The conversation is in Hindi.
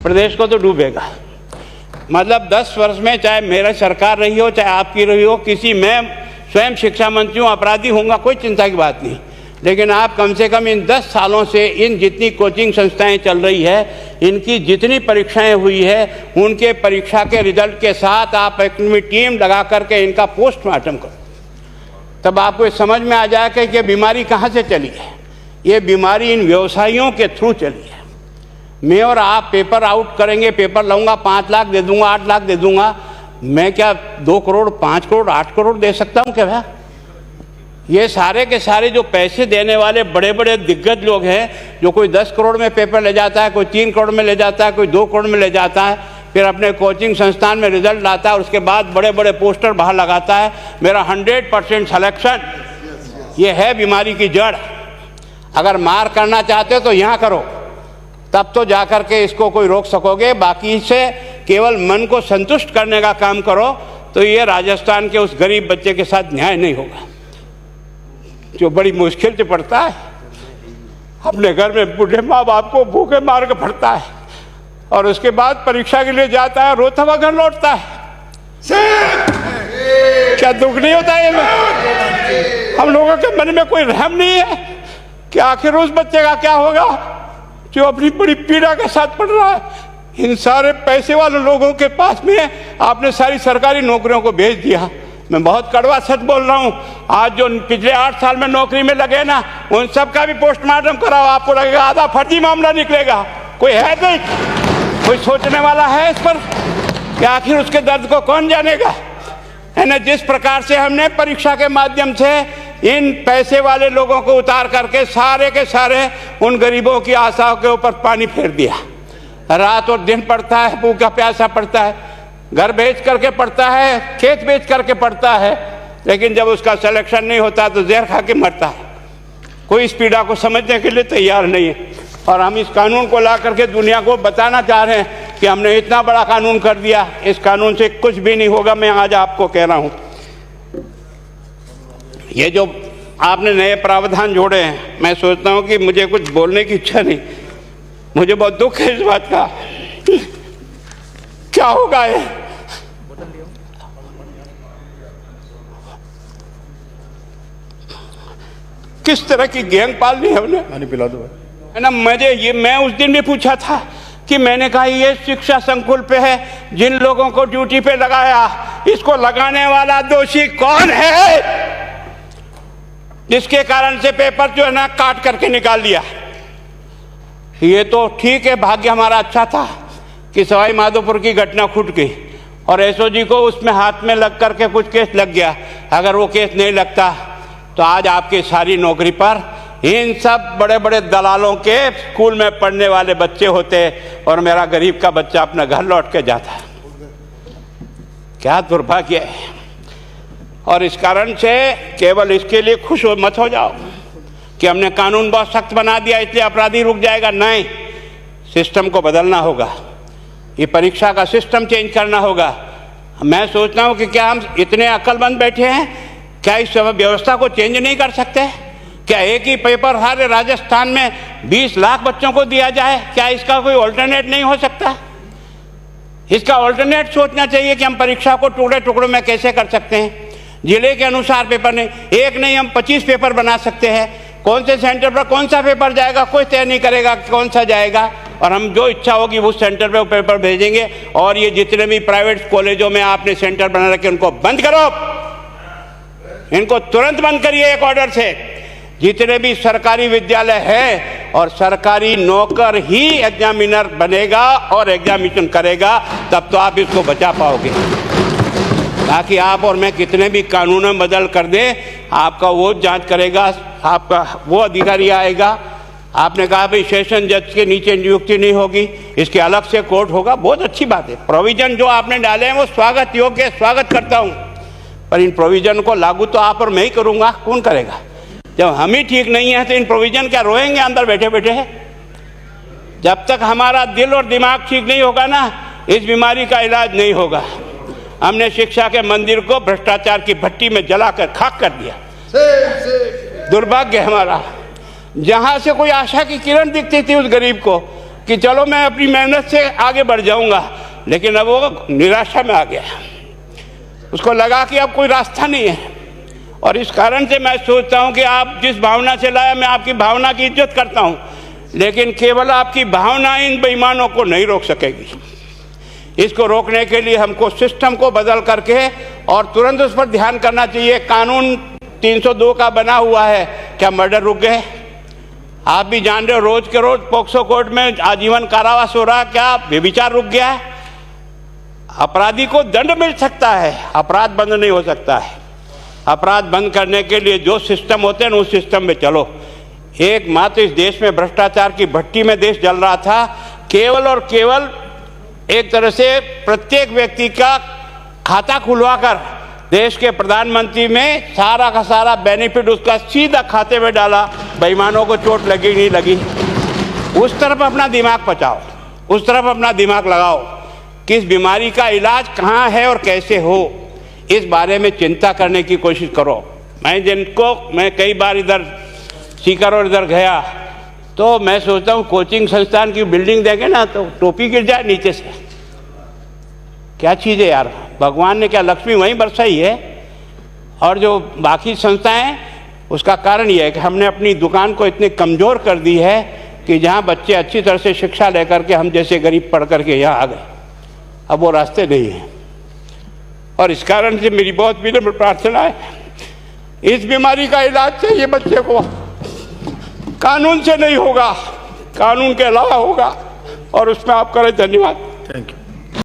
प्रदेश को तो डूबेगा। मतलब 10 वर्ष में चाहे मेरा सरकार रही हो चाहे आपकी रही हो, किसी मैं स्वयं शिक्षा मंत्री हूँ, अपराधी होऊंगा, कोई चिंता की बात नहीं। लेकिन आप कम से कम इन 10 सालों से इन जितनी कोचिंग संस्थाएं चल रही है, इनकी जितनी परीक्षाएं हुई है, उनके परीक्षा के रिजल्ट के साथ आप एक टीम लगा करके इनका पोस्टमार्टम करो, तब आपको समझ में आ जाएगा कि ये बीमारी कहाँ से चली है। ये बीमारी इन व्यवसायियों के थ्रू चली है। मैं और आप पेपर आउट करेंगे, पेपर लाऊंगा, 5 लाख दे दूंगा, 8 लाख दे दूंगा, मैं क्या 2 करोड़ 5 करोड़ 8 करोड़ दे सकता हूँ क्या भैया? ये सारे के सारे जो पैसे देने वाले बड़े बड़े दिग्गज लोग हैं, जो कोई 10 करोड़ में पेपर ले जाता है, कोई 3 करोड़ में ले जाता है, कोई 2 करोड़ में ले जाता है, फिर अपने कोचिंग संस्थान में रिजल्ट लाता है, उसके बाद बड़े बड़े पोस्टर बाहर लगाता है, मेरा 100% सिलेक्शन। ये है बीमारी की जड़। अगर मार करना चाहते हो तो यहाँ करो, तब तो जाकर के इसको कोई रोक सकोगे। बाकी से केवल मन को संतुष्ट करने का काम करो तो ये राजस्थान के उस गरीब बच्चे के साथ न्याय नहीं होगा, जो बड़ी मुश्किल से पढ़ता है, अपने घर में बूढ़े माँ बाप को भूखे मार के पढ़ता है और उसके बाद परीक्षा के लिए जाता है, रोता हुआ घर लौटता है। क्या दुख नहीं होता है? हम लोगों के मन में कोई रहम नहीं है कि आखिर उस बच्चे का क्या होगा जो अपनी बड़ी पीड़ा के साथ पढ़ रहा है। इन सारे पैसे वाले लोगों के पास में आपने सारी सरकारी नौकरियों को भेज दिया। मैं बहुत कड़वा सच बोल रहा हूँ। आज जो पिछले 8 साल में नौकरी में लगे ना, उन सब का भी पोस्टमार्टम कराओ, आपको लगेगा आधा फर्जी मामला निकलेगा। कोई है नहीं, कोई सोचने वाला है इस पर कि आखिर उसके दर्द को कौन जानेगा? है ना, जिस प्रकार से हमने परीक्षा के माध्यम से इन पैसे वाले लोगों को उतार करके सारे के सारे उन गरीबों की आशाओं के ऊपर पानी फेर दिया। रात और दिन पढ़ता है, भूखा प्यासा पढ़ता है, घर बेच करके पढ़ता है, खेत बेच करके पढ़ता है, लेकिन जब उसका सिलेक्शन नहीं होता तो जहर खा के मरता है। कोई इस पीड़ा को समझने के लिए तैयार नहीं है। और हम इस कानून को ला करके दुनिया को बताना चाह रहे हैं कि हमने इतना बड़ा कानून कर दिया, इस कानून से कुछ भी नहीं होगा। मैं आज आपको कह रहा हूँ, ये जो आपने नए प्रावधान जोड़े हैं, मैं सोचता हूँ कि मुझे कुछ बोलने की इच्छा नहीं, मुझे बहुत दुख है इस बात का। क्या होगा ये? किस तरह की गैंग पालनी है हमने? पानी पिला दो है ना। मैं उस दिन भी पूछा था कि मैंने कहा ये शिक्षा संकुल पे है, जिन लोगों को ड्यूटी पे लगाया, इसको लगाने वाला दोषी कौन है, जिसके कारण से पेपर जो है ना काट करके निकाल दिया। ये तो ठीक है, भाग्य हमारा अच्छा था कि सवाई माधोपुर की घटना फूट गई और एसओजी को उसमें हाथ में लग करके कुछ केस लग गया। अगर वो केस नहीं लगता तो आज आपकी सारी नौकरी पर इन सब बड़े बड़े दलालों के स्कूल में पढ़ने वाले बच्चे होते और मेरा गरीब का बच्चा अपना घर लौट के जाता। क्या दुर्भाग्य है। और इस कारण से केवल इसके लिए खुश मत हो जाओ कि हमने कानून बहुत सख्त बना दिया इसलिए अपराधी रुक जाएगा। नहीं, सिस्टम को बदलना होगा, ये परीक्षा का सिस्टम चेंज करना होगा। मैं सोचता हूँ कि क्या हम इतने अक्लमंद बैठे हैं, क्या इस व्यवस्था को चेंज नहीं कर सकते? क्या एक ही पेपर हर राजस्थान में 20 लाख बच्चों को दिया जाए? क्या इसका कोई ऑल्टरनेट नहीं हो सकता? इसका ऑल्टरनेट सोचना चाहिए कि हम परीक्षा को टुकड़े टुकड़ों में कैसे कर सकते हैं। जिले के अनुसार पेपर नहीं, एक नहीं हम 25 पेपर बना सकते हैं। कौन से सेंटर पर कौन सा पेपर जाएगा कोई तय नहीं करेगा कौन सा जाएगा, और हम जो इच्छा होगी उस सेंटर पे वो पेपर भेजेंगे। और ये जितने भी प्राइवेट कॉलेजों में आपने सेंटर बना रखे उनको बंद करो, इनको तुरंत बंद करिए एक ऑर्डर से। जितने भी सरकारी विद्यालय है और सरकारी नौकर ही एग्जामिनर बनेगा और एग्जामिनेशन करेगा, तब तो आप इसको बचा पाओगे। ताकि आप और मैं कितने भी कानून बदल कर दें, आपका वो जांच करेगा, आपका वो अधिकारी आएगा। आपने कहा भाई सेशन जज के नीचे नियुक्ति नहीं होगी, इसके अलग से कोर्ट होगा, बहुत अच्छी बात है। प्रोविजन जो आपने डाले हैं वो स्वागत योग्य है, स्वागत करता हूँ, पर इन प्रोविजन को लागू तो आप और मैं ही करूँगा, कौन करेगा? जब हम ही ठीक नहीं है तो इन प्रोविजन क्या रोएंगे अंदर बैठे बैठे? जब तक हमारा दिल और दिमाग ठीक नहीं होगा ना, इस बीमारी का इलाज नहीं होगा। हमने शिक्षा के मंदिर को भ्रष्टाचार की भट्टी में जलाकर खाक कर दिया। दुर्भाग्य हमारा। जहां से कोई आशा की किरण दिखती थी उस गरीब को कि चलो मैं अपनी मेहनत से आगे बढ़ जाऊंगा, लेकिन अब वो निराशा में आ गया, उसको लगा कि अब कोई रास्ता नहीं है। और इस कारण से मैं सोचता हूं कि आप जिस भावना से लाया, मैं आपकी भावना की इज्जत करता हूं, लेकिन केवल आपकी भावना इन बेईमानों को नहीं रोक सकेगी। इसको रोकने के लिए हमको सिस्टम को बदल करके और तुरंत उस पर ध्यान करना चाहिए। कानून 302 का बना हुआ है, क्या मर्डर रुक गए? आप भी जान रहे हो, रोज के रोज पोक्सो कोर्ट में आजीवन कारावास हो रहा, क्या व्यभिचार रुक गया है? अपराधी को दंड मिल सकता है, अपराध बंद नहीं हो सकता है। अपराध बंद करने के लिए जो सिस्टम होते हैं उस सिस्टम में चलो। एकमात्र इस देश में भ्रष्टाचार की भट्टी में देश जल रहा था, केवल और केवल एक तरह से प्रत्येक व्यक्ति का खाता खुलवाकर देश के प्रधानमंत्री में सारा का सारा बेनिफिट उसका सीधा खाते में डाला। बेईमानों को चोट लगी नहीं लगी, उस तरफ अपना दिमाग बचाओ, उस तरफ अपना दिमाग लगाओ। किस बीमारी का इलाज कहाँ है और कैसे हो, इस बारे में चिंता करने की कोशिश करो। मैं कई बार इधर सीकर और इधर गया तो मैं सोचता हूँ कोचिंग संस्थान की बिल्डिंग देखे ना तो टोपी गिर जाए नीचे से। क्या चीज़ है यार, भगवान ने क्या लक्ष्मी वहीं बरसाई है। और जो बाकी संस्थाएं, उसका कारण यह है कि हमने अपनी दुकान को इतनी कमज़ोर कर दी है कि जहाँ बच्चे अच्छी तरह से शिक्षा लेकर के हम जैसे गरीब पढ़ करके यहाँ आ गए, अब वो रास्ते नहीं हैं। और इस कारण से मेरी बहुत विनम्र प्रार्थना है, इस बीमारी का इलाज चाहिए बच्चे को, कानून से नहीं होगा, कानून के अलावा होगा, और उसमें आप करें। धन्यवाद।